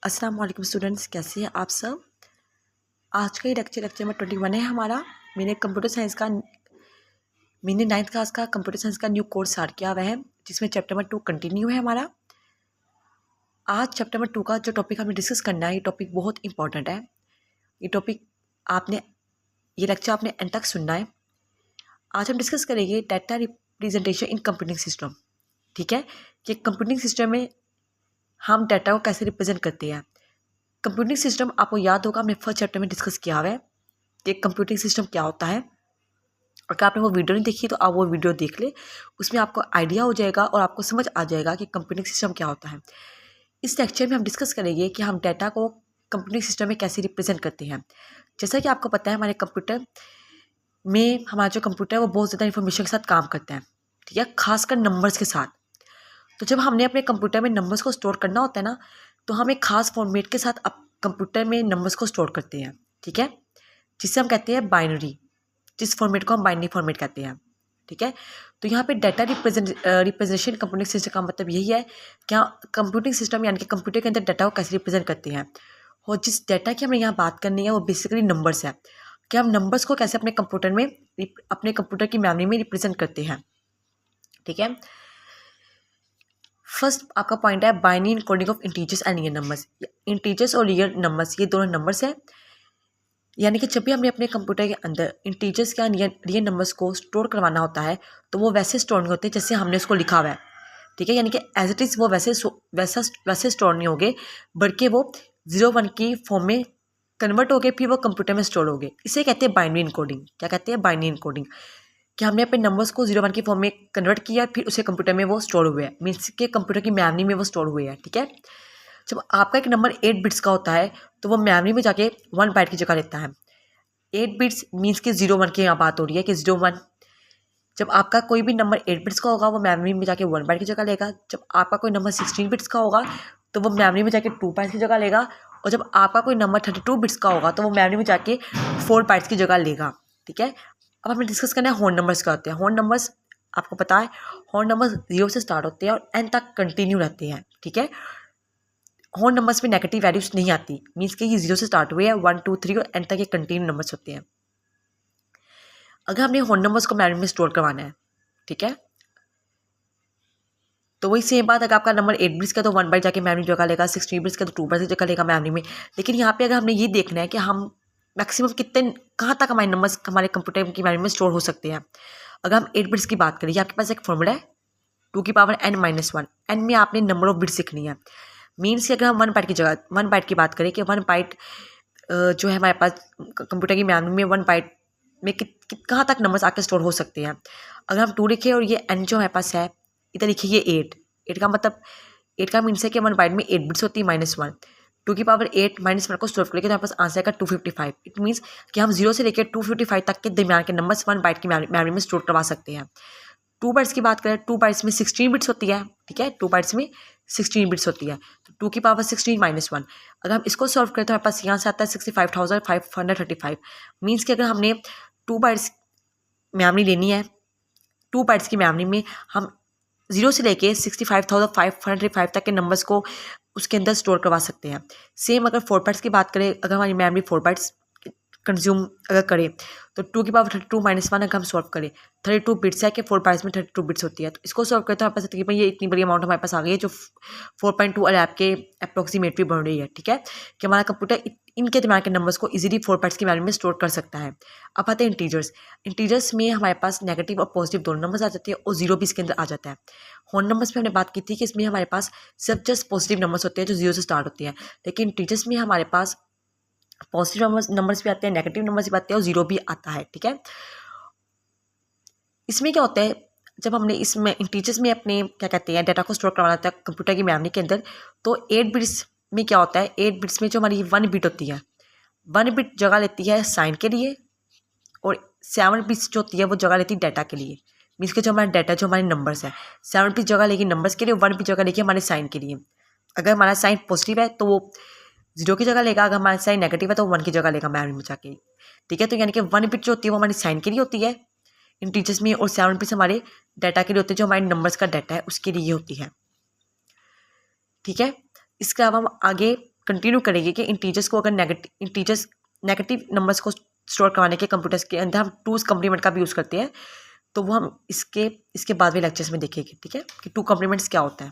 अस्सलाम वालेकुम स्टूडेंट्स, कैसे हैं आप सब। आज का ये लेक्चर में 21 है हमारा। मैंने कंप्यूटर साइंस का मैंने 9th क्लास का कंप्यूटर साइंस का न्यू कोर्स स्टार्ट किया हुआ है, जिसमें चैप्टर नंबर 2 कंटिन्यू है हमारा। आज चैप्टर नंबर 2 का जो टॉपिक हमें डिस्कस करना है, ये टॉपिक बहुत इंपॉर्टेंट है। ये टॉपिक आपने ये लेक्चर आपने एंड तक सुनना है। आज हम डिस्कस करेंगे data representation in computing system. ठीक है, कि कंप्यूटिंग सिस्टम में हम डाटा को कैसे रिप्रेजेंट करते हैं। कंप्यूटिंग सिस्टम आपको याद होगा, हमने फर्स्ट चैप्टर में डिस्कस किया हुआ है कि कंप्यूटिंग सिस्टम क्या होता है। अगर आपने वो वीडियो नहीं देखी तो आप वो वीडियो देख ले, उसमें आपको आइडिया हो जाएगा और आपको समझ आ जाएगा कि कंप्यूटिंग सिस्टम क्या होता है। इस लेक्चर में हम डिस्कस करेंगे कि हम डाटा को कंप्यूटिंग सिस्टम में कैसे रिप्रेजेंट करते हैं। जैसा कि आपको पता है, हमारे कंप्यूटर में हमारा जो कंप्यूटर है वो बहुत ज़्यादा इन्फॉर्मेशन के साथ काम करता है, ठीक है, खासकर नंबर्स के साथ। तो जब हमने अपने कंप्यूटर में नंबर्स को स्टोर करना होता है ना, तो हम एक खास फॉर्मेट के साथ अब कंप्यूटर में नंबर्स को स्टोर करते हैं, ठीक है, जिसे हम कहते हैं बाइनरी। जिस फॉर्मेट को हम बाइनरी फॉर्मेट कहते हैं, ठीक है। तो यहाँ पे डाटा रिप्रेजेंटेशन कंप्यूटिंग सिस्टम का मतलब यही है कि कंप्यूटिंग सिस्टम यानी कि कंप्यूटर के अंदर डाटा को कैसे रिप्रेजेंट करते हैं। और जिस डाटा की हमें यहाँ बात करनी है वो बेसिकली नंबर्स है, कि हम नंबर्स को कैसे अपने कंप्यूटर में अपने कंप्यूटर की मेमोरी में रिप्रेजेंट करते हैं, ठीक है। फर्स्ट आपका पॉइंट है binary encoding of integers and real numbers. Integers और रियल नंबर्स, ये दोनों नंबर्स हैं, यानी कि जब भी हमने अपने कंप्यूटर के अंदर इंटीजर्स या रियल नंबर्स को स्टोर करवाना होता है, तो वो वैसे स्टोर नहीं होते जैसे हमने उसको लिखा हुआ है, ठीक है। यानी कि एज इट इज़ वो वैसे स्टोर नहीं होंगे, बल्कि वो 0-1 की फॉर्म में कन्वर्ट हो गए, फिर वो कंप्यूटर में स्टोर हो गए। इसे कहते हैं बाइनरी इनकोडिंग। क्या कहते हैं? Binary encoding. कि हमने अपने नंबर्स को 0-1 की फॉर्म में कन्वर्ट किया, फिर उसे कंप्यूटर में वो स्टोर हुए हैं, मीन्स के कंप्यूटर की मेमोरी में वो स्टोर हुए हैं, ठीक है। जब आपका एक नंबर 8 बिट्स का होता है, तो वो मेमोरी में जाके 1 बाइट की जगह लेता है। 8 बिट्स मीन्स कि 0-1 की यहाँ बात हो रही है कि 0-1। जब आपका कोई भी नंबर 8 बिट्स का होगा, वो मेमोरी में जाके 1 बाइट की जगह लेगा। जब आपका कोई नंबर 16 बिट्स का होगा, तो वो मेमोरी में जाके 2 बाइट्स की जगह लेगा। और जब आपका कोई नंबर 32 बिट्स का होगा, तो वो मेमोरी में जाके 4 बाइट्स की जगह लेगा, ठीक है। अब हमें डिस्कस करना है होल नंबर्स क्या होते हैं। होल नंबर्स आपको पता है, होल नंबर्स 0 से स्टार्ट होते हैं और एन तक कंटिन्यू रहते हैं, ठीक है। होल नंबर्स में नेगेटिव वैल्यूज नहीं आती, मीन्स कि ये 0 से स्टार्ट हुए हैं, 1 2 3 और एन तक ये कंटिन्यू नंबर्स होते हैं। अगर हमने होल नंबर्स को मेमोरी में स्टोर करवाना है, ठीक है, तो वही सेम बात, अगर आपका नंबर 8 बिट्स का तो 1 बाइट जाके मेमोरी जगह लेगा, 16 बिट्स का तो 2 बाइट जगह लेगा मेमोरी में। लेकिन यहाँ पे अगर हमने ये देखना है कि हम मैक्सिमम कितने कहाँ तक हमारे नंबर्स हमारे कंप्यूटर की मेमोरी में स्टोर हो सकते हैं। अगर हम 8 बिट्स की बात करें, आपके पास एक फॉर्मूला है 2 की पावर n-1। एन में आपने नंबर ऑफ बिट्स लिखनी है। मीन्स कि अगर हम 1 बाइट की जगह 1 बाइट की बात करें कि 1 बाइट जो है हमारे पास कंप्यूटर की मेमोरी में 1 बाइट में कहाँ तक नंबर्स आके स्टोर हो सकते हैं। अगर हम 2 लिखे और ये n जो हमारे पास है, इधर लिखिए ये 8 का मतलब 8 का मीन्स है कि 1 बाइट में 8 बिट्स होती है -1। 2 की पावर 8 -1 को सॉल्व करके तो हमारे पास आंसर आएगा 255। इट मीन्स कि हम 0 से लेकर 255 तक के दरमियान के नंबर्स 1 बाइट की मेमोरी में स्टोर करवा सकते हैं। 2 बाइट्स की बात करें, 2 बाइट्स में 16 बिट्स होती है, ठीक है, 2 बाइट्स में 16 बिट्स होती है। तो 2 की पावर 16 -1, अगर हम इसको सॉल्व करें तो हमारे पास यहाँ से आता है 65,535। मीन्स कि अगर हमने 2 बाइट्स मेमोरी लेनी है, 2 बाइट्स की मेमोरी में हम 0 से लेके 65,535 तक के नंबर्स को उसके अंदर स्टोर करवा सकते हैं। सेम अगर 4 बाइट्स की बात करें, अगर हमारी मेमोरी 4 बाइट्स कंज्यूम अगर करें, तो 2 की पावर 32 -1 अगर हम सॉल्व करें, 32 बिट्स है कि 4 बाइट्स में 32 बिट्स होती है, तो इसको सॉल्व करें तो हमारे पास तकरीबन ये इतनी बड़ी अमाउंट हमारे पास आ गई है, जो 4.2 अरब के अप्रोक्सीमेटली बन रही है, ठीक है, कि हमारा कंप्यूटर इनके दिमाग के नंबर्स को इजीली 4 बाइट्स की मेमोरी में स्टोर कर सकता है। अब आते हैं इंटीजर्स। इंटीजर्स में हमारे पास नेगेटिव और पॉजिटिव दोनों नंबर्स आ जाते हैं और 0 भी इसके अंदर आ जाता है। होल नंबर्स में हमने बात की थी कि इसमें हमारे पास सिर्फ जस्ट पॉजिटिव नंबर्स होते हैं जो 0 से स्टार्ट होते हैं, लेकिन इंटीजर्स में हमारे पास पॉजिटिव नंबर्स भी आते हैं, नेगेटिव नंबर्स भी आते हैं और 0 भी आता है, ठीक है। इसमें क्या होता है, जब हमने इसमें इंटीजर्स में अपने क्या कहते हैं डाटा को स्टोर करवाना होता है कंप्यूटर की मेमोरी के अंदर, तो 8 बिट्स में क्या होता है, 8 बिट्स में जो हमारी 1 बिट होती है, 1 बिट जगह लेती है साइन के लिए, और 7 बिट्स जो होती है वो जगह लेती है डाटा के लिए। मीन्स के जो हमारा डाटा जो हमारे नंबर्स है, 7 बिट जगह लेगी नंबर्स के लिए, 1 बिट जगह लेगी हमारे साइन के लिए। अगर हमारा साइन पॉजिटिव है तो वो 0 की जगह लेगा, अगर हमारा साइन नेगेटिव है तो 1 की जगह लेगा मेमोरी में जाके, ठीक है। तो यानी कि 1 बिट जो होती है वो हमारी साइन के लिए होती है इंटीजर्स में, और 7 बिट्स हमारे डाटा के लिए होते हैं, जो हमारे नंबर्स का डाटा है उसके लिए होती है, ठीक है। इसके अलावा हम आगे कंटिन्यू करेंगे कि इंटीजर्स को अगर नेगेटिव नंबर्स को स्टोर करवाने के कंप्यूटर्स के अंदर हम टूज कम्प्लीमेंट का भी यूज़ करते हैं, तो वो हम इसके बाद में लेक्चर्स में देखेंगे, ठीक है, कि टू कम्प्लीमेंट्स क्या होता है।